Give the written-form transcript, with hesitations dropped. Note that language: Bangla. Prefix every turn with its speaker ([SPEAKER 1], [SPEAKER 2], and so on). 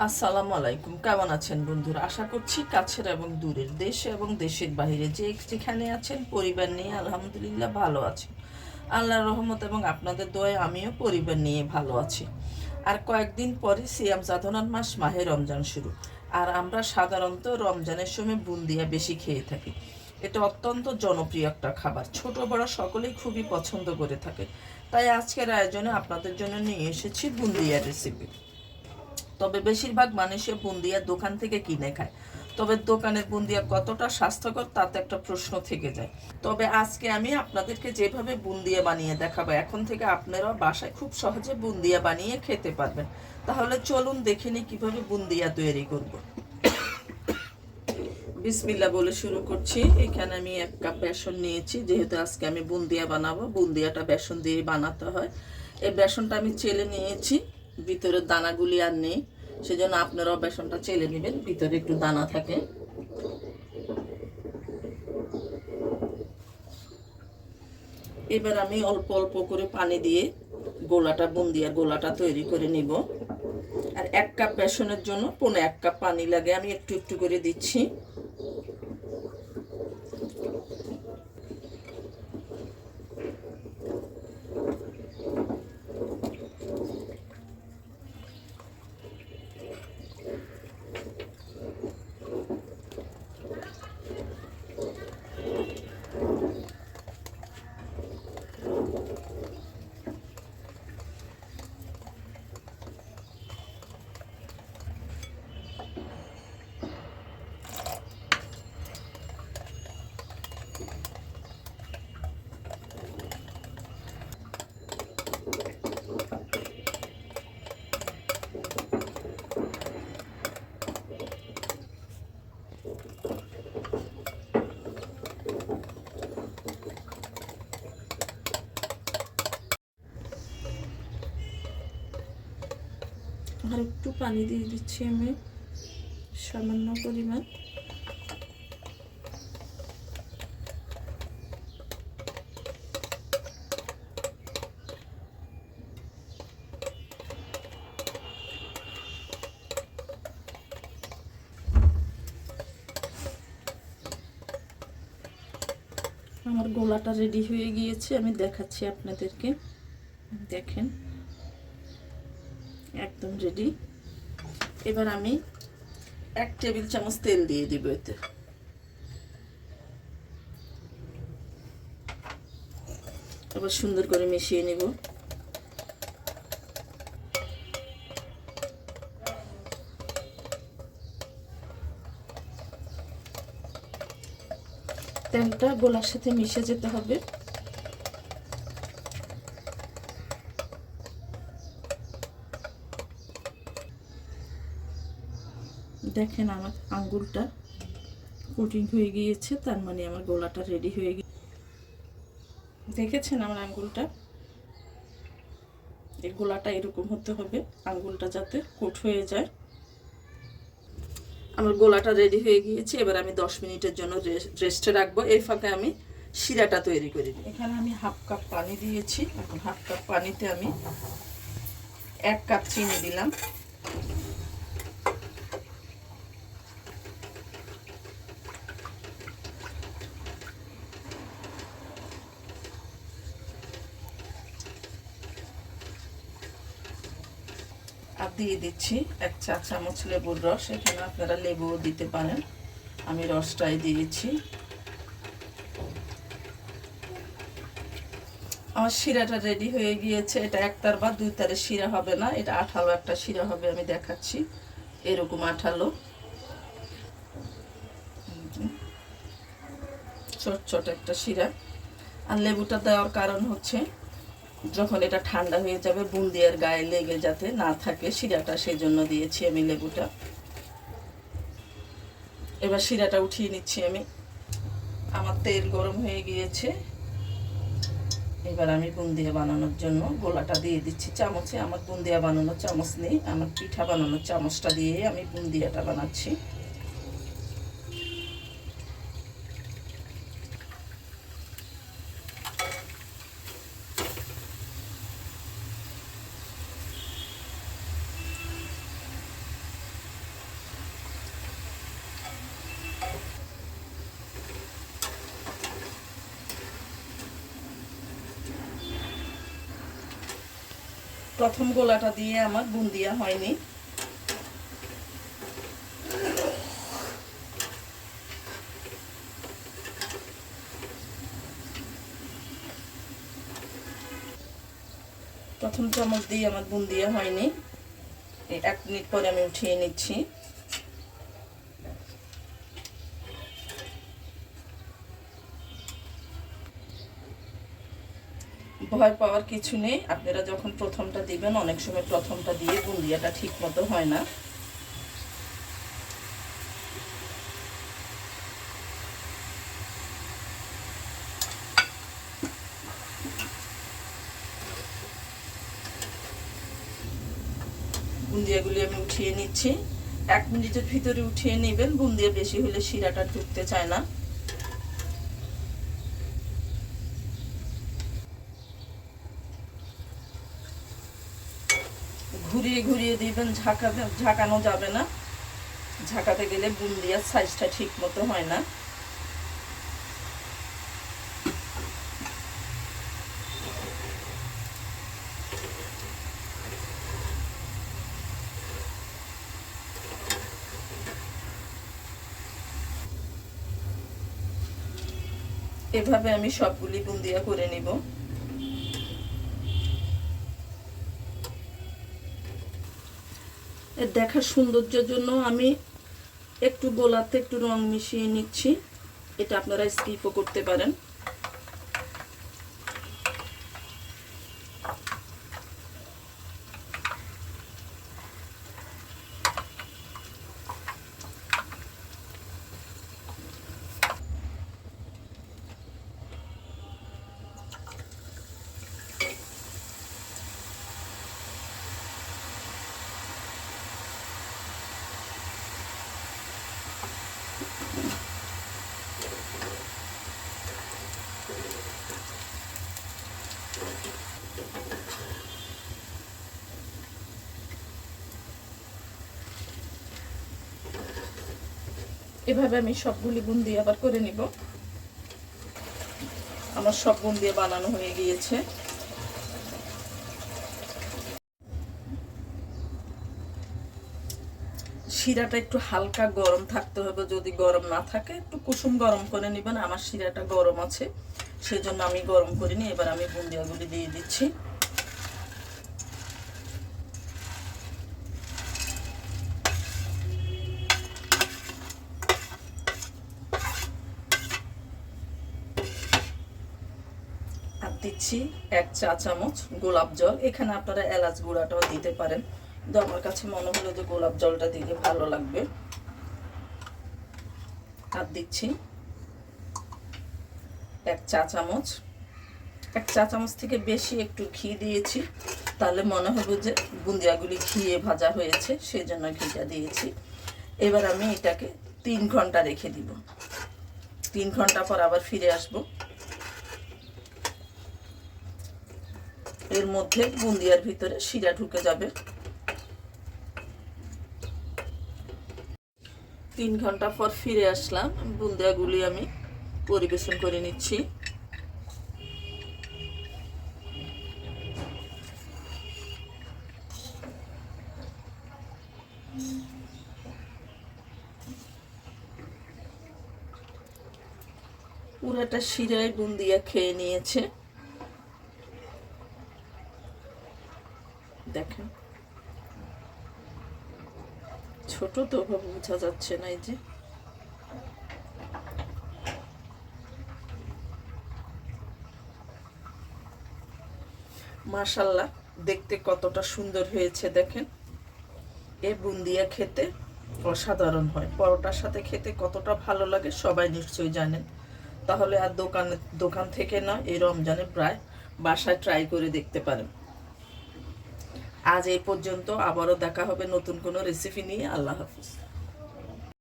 [SPEAKER 1] আসসালামু আলাইকুম। কেমন আছেন বন্ধুরা? আশা করছি কাছের এবং দূরের, দেশে এবং দেশের বাইরে যেখানে আছেন পরিবার নিয়ে আলহামদুলিল্লাহ ভালো আছেন। আল্লাহর রহমত এবং আপনাদের দোয়ায় আমিও পরিবার নিয়ে ভালো আছি। আর কয়েকদিন পরে সিয়াম সাধনার মাস মাহে রমজান শুরু। আর আমরা সাধারণত রমজানের সময় বুন্দিয়া বেশি খেয়ে থাকি। এটা অত্যন্ত জনপ্রিয় একটা খাবার, ছোট বড় সকলেই খুবই পছন্দ করে থাকে। তাই আজকের আয়োজনে আপনাদের জন্য নিয়ে এসেছি বুন্দিয়ার রেসিপি। তবে বেশিরভাগ মানুষে বুন্দিয়া দোকান থেকে কিনে খায়। তবে দোকানের বুন্দিয়া কতটা স্বাস্থ্যকর তাতে একটা প্রশ্ন থেকে যায়। তবে আজকে আমি আপনাদেরকে যেভাবে বুন্দিয়া বানিয়ে দেখাবো, এখন থেকে আপনারাও বাসায় খুব সহজে বুন্দিয়া বানিয়ে খেতে পারবেন। তাহলে চলুন দেখে নিই কীভাবে বুন্দিয়া তৈরি করব। বিসমিল্লাহ বলে শুরু করছি। এখানে আমি 1 কাপ বেসন নিয়েছি। যেহেতু আজকে আমি বুন্দিয়া বানাবো, বুন্দিয়াটা বেসন দিয়ে বানাতে হয়। এই বেসনটা আমি চেলে নিয়েছি, ভিতরের দানাগুলি আর নেই, সেজন্য আপনারাও বেসনটা চেলে নেবেন, ভিতরে একটু দানা থাকে। এবার আমি অল্প অল্প করে পানি দিয়ে বুন্দিয়ার গোলাটা তৈরি করে নিব। আর 1 কাপ বেসনের জন্য 1.5 কাপ পানি লাগে, আমি একটু একটু করে দিচ্ছি। আর একটু পানি দিয়ে দিচ্ছি আমি, সামান্য পরিমাণ। আমার গোলাটা রেডি হয়ে গিয়েছে, আমি দেখাচ্ছি আপনাদেরকে। দেখেন, একদম রেডি। এবার আমি 1 টেবিল চামচ তেল দিয়ে দিব এতে। আবার সুন্দর করে মিশিয়ে নেব। তেলটা গোলার সাথে মিশে যেতে হবে। দেখেন আমার আঙ্গুলটা কোটিং হয়ে গিয়েছে, তার মানে আমার গোলাটা রেডি হয়ে গিয়েছে। দেখেছেন আমার আঙ্গুলটা? এই গোলাটা এরকম হতে হবে, আঙ্গুলটা যাতে কোট হয়ে যায়। আমার গোলাটা রেডি হয়ে গিয়েছে। এবার আমি 10 মিনিটের জন্য রেস্টে রাখবো। এই ফাঁকে আমি শিরাটা তৈরি করি। এখানে আমি 1/2 কাপ পানি দিয়েছি। এখন 1/2 কাপ পানিতে আমি 1 কাপ চিনি দিলাম। আর দিয়ে দিচ্ছি 1 চা চামচ লেবুর রস। এখানে আপনারা লেবুও দিতে পারেন, আমি রসটাই দিয়েছি। আমার শিরাটা রেডি হয়ে গিয়েছে। এটা 1 তার বা 2 তারের শিরা হবে না, এটা আঠালো একটা শিরা হবে। আমি দেখাচ্ছি, এরকম আঠালো ছোট ছোট একটা শিরা। আর লেবুটা দেওয়ার কারণ হচ্ছে, যখন এটা ঠান্ডা হয়ে যাবে বুন্দিয়ার গায়ে লেগে যাতে না থাকে শিরাটা, সেই জন্য দিয়েছি আমি লেবুটা। এবার শিরাটা উঠিয়ে নিচ্ছি আমি। আমার তেল গরম হয়ে গিয়েছে। এবার আমি বুন্দিয়া বানানোর জন্য গোলাটা দিয়ে দিচ্ছি চামচে। আমার বুন্দিয়া বানানোর চামচ নেই, আমার পিঠা বানানোর চামচটা দিয়ে আমি বুন্দিয়াটা বানাচ্ছি। প্রথম গোলাটা দিয়ে আমার বুন্দিয়া হয়নি। প্রথম চামচ দিয়ে আমার বুন্দিয়া হয়নি, 1 মিনিট পরে আমি উঠিয়ে নিচ্ছি। ভয় পাওয়ার কিছু নেই, আপনারা যখন প্রথমটা দিবেন অনেক সময় প্রথমটা দিয়ে বুন্দিয়াটা ঠিক মতো হয় না। বুন্দিয়াগুলি আমি উঠিয়ে নিচ্ছি। 1 মিনিটের ভিতরে উঠিয়ে নেবেন, বুন্দিয়া বেশি হলে শিরাটা ঢুকতে চায় না। ঘুরিয়ে ঘুরিয়ে দিবেন, ঝাঁকানো যাবে না, ঝাঁকাতে গেলে বুন্দিয়ার সাইজটা ঠিক মতো হয় না। এভাবে আমি সবগুলি বুন্দিয়া করে নিব। এর দেখার সৌন্দর্যের জন্য আমি একটু গোলাতে একটু রং মিশিয়ে নিচ্ছি, এটা আপনারা স্কিপও করতে পারেন। এভাবে আমি সবগুলি বুন্দি আবার করে নিব। আমার সব বুন্দিয়া বানানো হয়ে গিয়েছে। শিরাটা একটু হালকা গরম থাকতে হবে, যদি গরম না থাকে একটু কুসুম গরম করে নেবেন। আমার শিরাটা গরম আছে, সেজন্য আমি গরম করিনি। এবার আমি বুন্দিয়াগুলি দিয়ে দিচ্ছি। আর দিচ্ছি 1 চা চামচ গোলাপ জল। এখানে আপনারা এলাচ গুঁড়াটাও দিতে পারেন, কিন্তু আমার কাছে মনে হলো যে গোলাপ জলটা দিলে ভালো লাগবে। আর দিচ্ছি 1 চা চামচ, 1 চা চামচ থেকে বেশি একটু ঘি দিয়েছি, তাহলে মনে হবে যে বুন্দিয়াগুলি ঘিয়ে ভাজা হয়েছে, সেই জন্য ঘিটা দিয়েছি। এবার আমি এটাকে 3 ঘন্টা রেখে দিব। 3 ঘন্টা পর আবার ফিরে আসব। এর মধ্যে বুন্দিয়ার ভিতরে শিরা ঢুকে যাবে। 3 ঘন্টা পর ফিরে আসলাম। বুন্দিয়াগুলি আমি পরিবেশন করে নিচ্ছি। পুরাটা শিরায় বুন্দিয়া খেয়ে নিয়েছে, দেখেন। ছোট তো ওভাবে বোঝা যাচ্ছে না। এই যে মাশাআল্লাহ, দেখতে কতটা সুন্দর হয়েছে দেখেন। এ বুন্দিয়া খেতে অসাধারণ হয়, পরোটার সাথে খেতে কতটা ভালো লাগে সবাই নিশ্চয়ই জানেন। তাহলে আর দোকান থেকে না, এই রমজানে প্রায় বাসায় ট্রাই করে দেখতে পারেন। আজ এই পর্যন্ত, আবারও দেখা হবে নতুন কোনো রেসিপি নিয়ে। আল্লাহ হাফিজ।